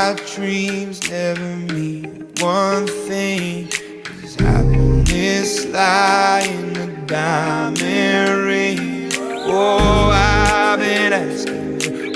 our dreams never mean one thing. Does happiness lie in a diamond ring? Oh, I've been asking,